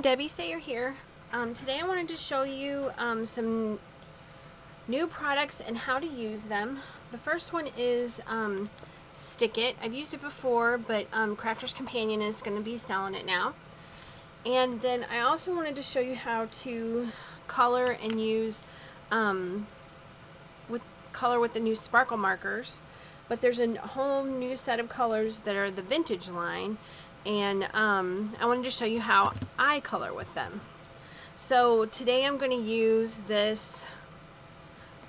Hello, Debbie, Seyer here. Today I wanted to show you some new products and how to use them. The first one is Stick It. I've used it before, but Crafter's Companion is going to be selling it now. And then I also wanted to show you how to color and use color with the new sparkle markers. But there's a whole new set of colors that are the vintage line, and I wanted to show you how I color with them. So today I'm going to use this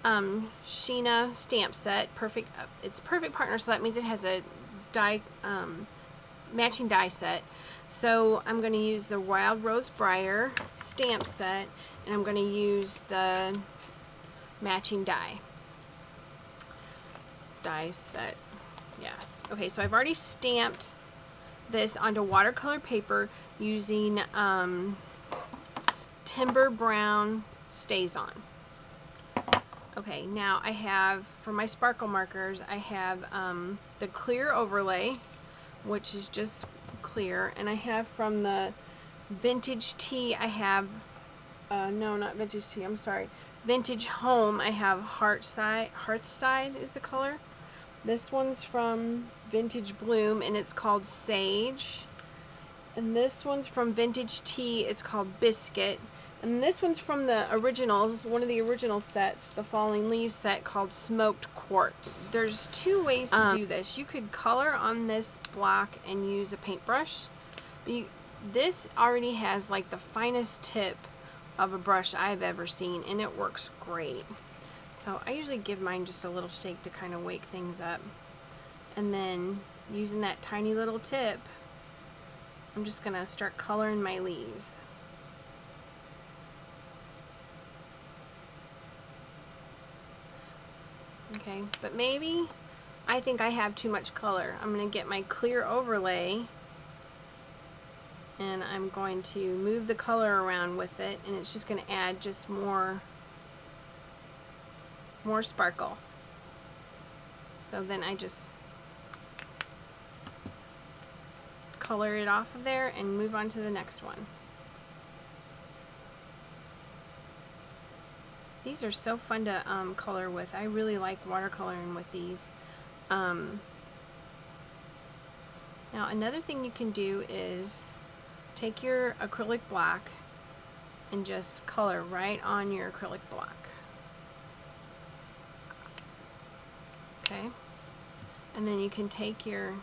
Sheena stamp set. It's a perfect partner, so that means it has a die matching die set. So I'm going to use the Wild Rose Briar stamp set, and I'm going to use the matching die set. Yeah. Okay, so I've already stamped this onto watercolor paper using Timber Brown StazOn. Okay, now I have, for my sparkle markers, I have the clear overlay, which is just clear, and I have from the Vintage Tea, I have, no, not Vintage Tea, I'm sorry, Vintage Home, I have Hearthside is the color. This one's from Vintage Bloom, and it's called Sage. And this one's from Vintage Tea, it's called Biscuit. And this one's from the originals, one of the original sets, the Falling Leaves set, called Smoked Quartz. There's two ways to do this. You could color on this block and use a paintbrush. This already has like the finest tip of a brush I've ever seen, and it works great. So I usually give mine just a little shake to kind of wake things up. And then using that tiny little tip, I'm just going to start coloring my leaves. Okay, but maybe I think I have too much color. I'm going to get my clear overlay, and I'm going to move the color around with it, and it's just going to add just more sparkle. So then I just color it off of there and move on to the next one. These are so fun to color with. I really like watercoloring with these. Now another thing you can do is take your acrylic block and just color right on your acrylic block. Okay, and then you can take your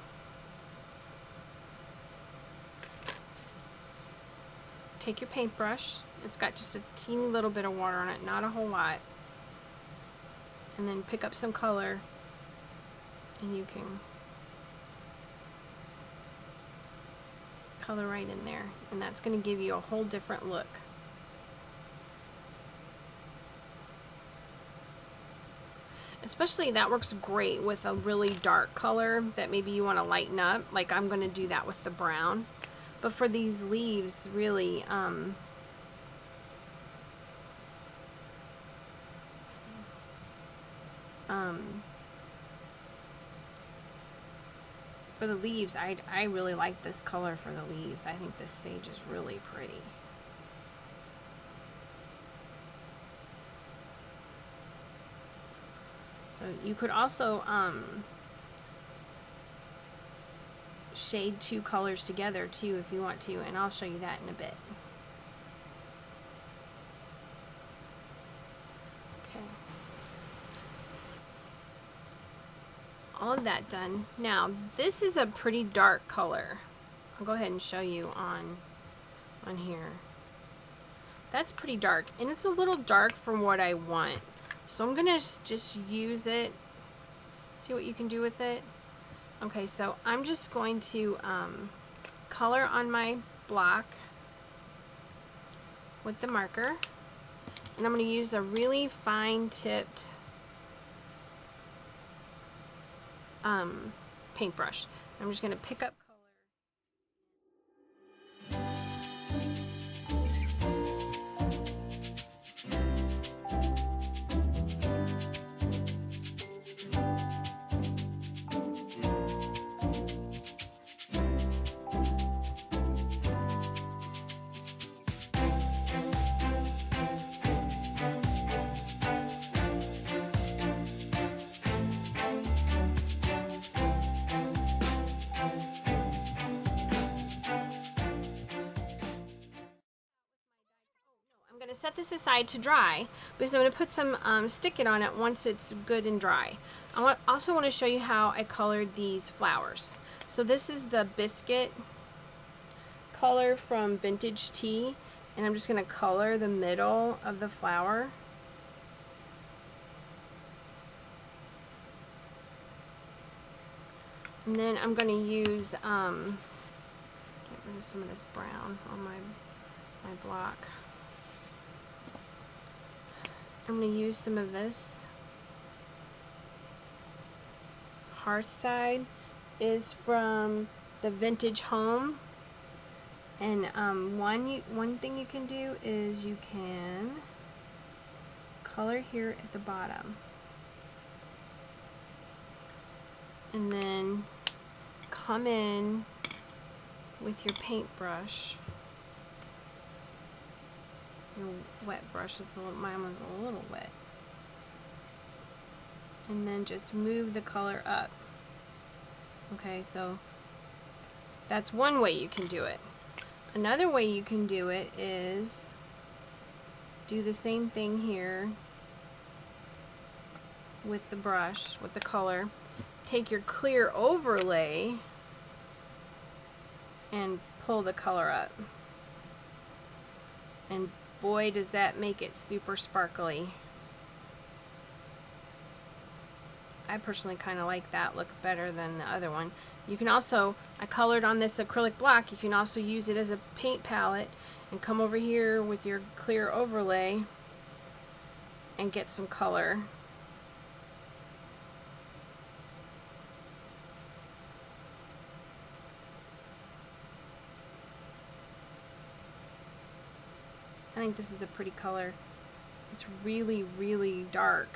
paintbrush. It's got just a teeny little bit of water on it, not a whole lot, and then pick up some color, and you can color right in there, and that's going to give you a whole different look. Especially that works great with a really dark color that maybe you want to lighten up, like I'm going to do that with the brown. But for these leaves, really, for the leaves, I really like this color for the leaves. I think this sage is really pretty. So you could also shade two colors together too if you want to, and I'll show you that in a bit. Okay. All of that done. Now this is a pretty dark color. I'll go ahead and show you on here. That's pretty dark, and it's a little dark for what I want. So I'm gonna just use it. See what you can do with it. Okay, so I'm just going to color on my block with the marker, and I'm going to use a really fine tipped paintbrush. I'm just going to pick up I'm going to set this aside to dry because I'm going to put some stick it on it once it's good and dry. I also want to show you how I colored these flowers. So this is the biscuit color from Vintage Tea, and I'm just going to color the middle of the flower. And then I'm going to use, get rid of some of this brown on my block. I'm going to use some of this. Hearthside is from the Vintage Home. And one thing you can do is you can color here at the bottom. And then come in with your paintbrush, your wet brush. Mine was a little wet. And then just move the color up. Okay, so that's one way you can do it. Another way you can do it is do the same thing here with the brush, with the color. Take your clear overlay and pull the color up. And boy, does that make it super sparkly. I personally kind of like that look better than the other one. You can also, I colored on this acrylic block, you can also use it as a paint palette and come over here with your clear overlay and get some color. I think this is a pretty color. It's really, really dark.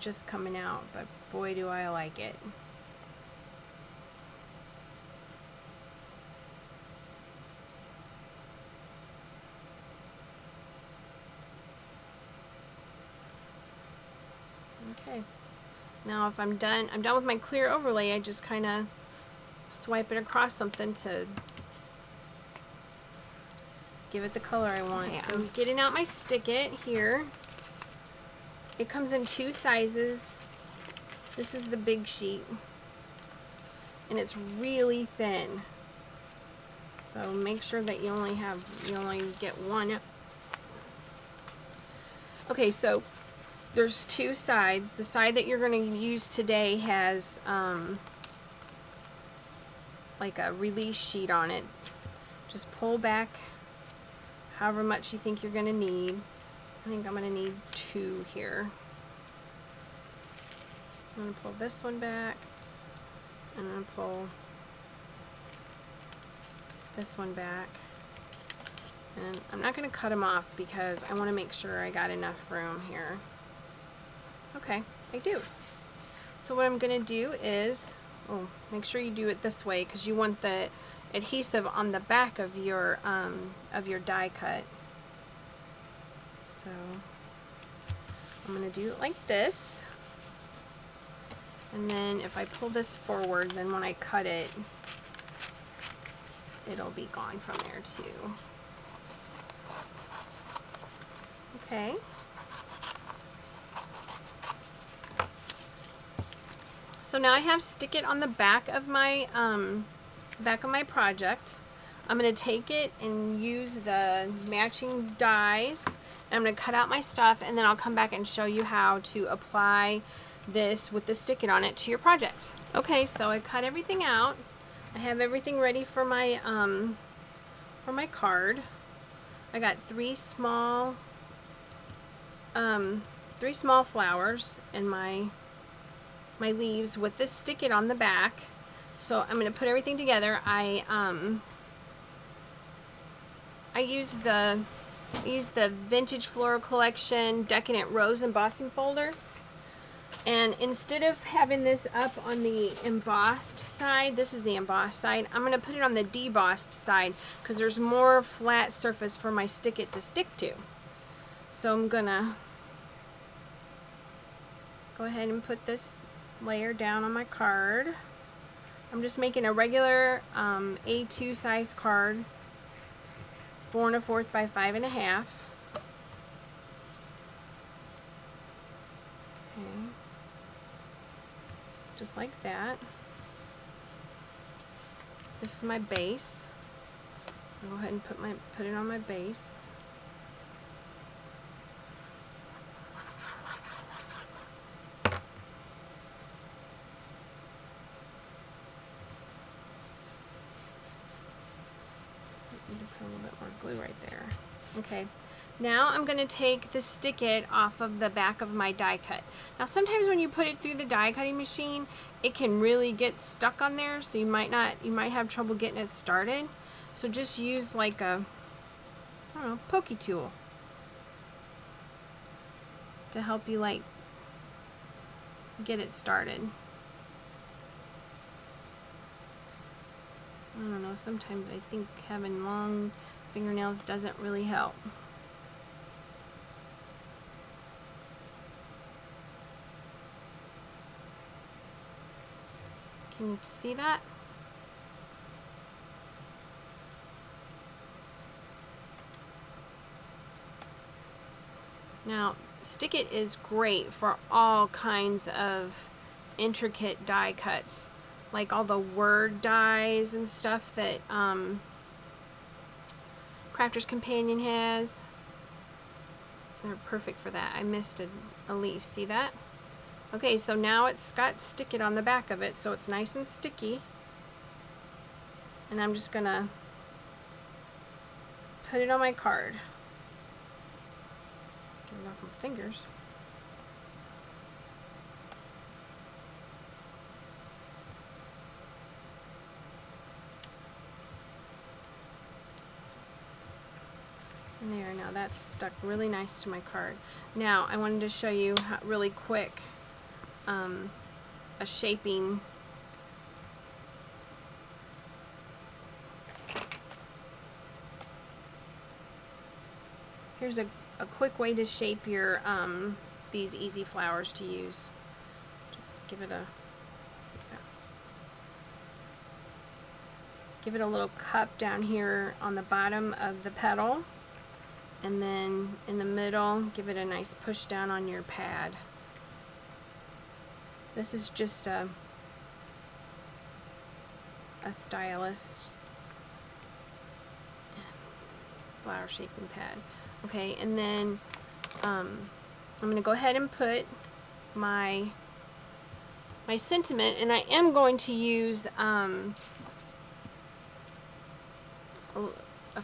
Just coming out, but boy do I like it. Okay. Now if I'm done with my clear overlay, I just kind of swipe it across something to give it the color I want. Okay, so I'm getting out my stick it here. It comes in two sizes. This is the big sheet, and it's really thin. So make sure that you only get one. Okay, so there's two sides. The side that you're going to use today has like a release sheet on it. Just pull back however much you think you're going to need. I think I'm going to need 2 here. I'm going to pull this one back, and I'm going to pull this one back. And I'm not going to cut them off because I want to make sure I got enough room here. Okay, I do. So what I'm going to do is, make sure you do it this way because you want the adhesive on the back of your die cut. So I'm going to do it like this, and then if I pull this forward, then when I cut it, it'll be gone from there too. Okay. So now I have stick it on the back of my project. I'm going to take it and use the matching dies. I'm going to cut out my stuff, and then I'll come back and show you how to apply this with the stick it on it to your project. Okay, so I cut everything out. I have everything ready for my card. I got 3 small flowers in my leaves with this stick it on the back. So I'm going to put everything together. I used the Vintage Floral Collection Decadent Rose Embossing Folder, and instead of having this up on the embossed side, this is the embossed side, I'm going to put it on the debossed side because there's more flat surface for my stick it to stick to. So I'm going to go ahead and put this layer down on my card. I'm just making a regular A2 size card. 4 1/4 by 5 1/2. Okay, just like that. This is my base. I'll go ahead and put it on my base. Need to put a little bit more glue right there. Okay. Now I'm going to take the stick-it off of the back of my die cut. Now sometimes when you put it through the die cutting machine, it can really get stuck on there, so you might have trouble getting it started. So just use like a, I don't know, pokey tool to help you like get it started. I don't know, sometimes I think having long fingernails doesn't really help. Can you see that? Now, stick-it is great for all kinds of intricate die cuts, like all the word dies and stuff that Crafter's Companion has. They're perfect for that. I missed a leaf. See that? Okay, so now it's got stick-it on the back of it, so it's nice and sticky. And I'm just going to put it on my card. Get it off my fingers. And there, now that's stuck really nice to my card. Now, I wanted to show you really quick a shaping. Here's a quick way to shape your these easy flowers to use. Just give it a little cup down here on the bottom of the petal, and then in the middle give it a nice push down on your pad. This is just a stylus flower shaping pad. Okay, and then I'm going to go ahead and put my sentiment, and I am going to use a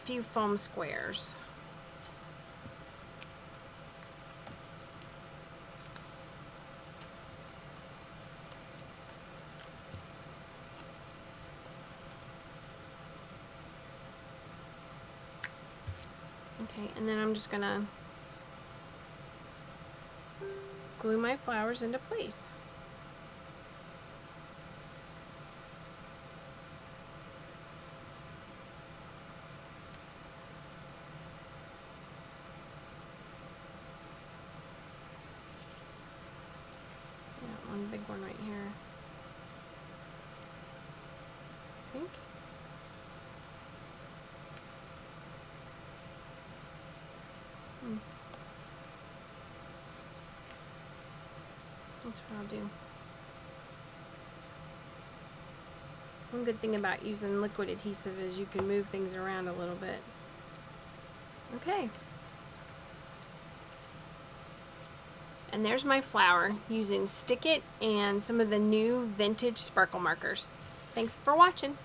few foam squares. Okay, and then I'm just going to glue my flowers into place. Yeah, one big one right here. I think. That's what I'll do. One good thing about using liquid adhesive is you can move things around a little bit. Okay. And there's my flower using stick-it and some of the new vintage sparkle markers. Thanks for watching.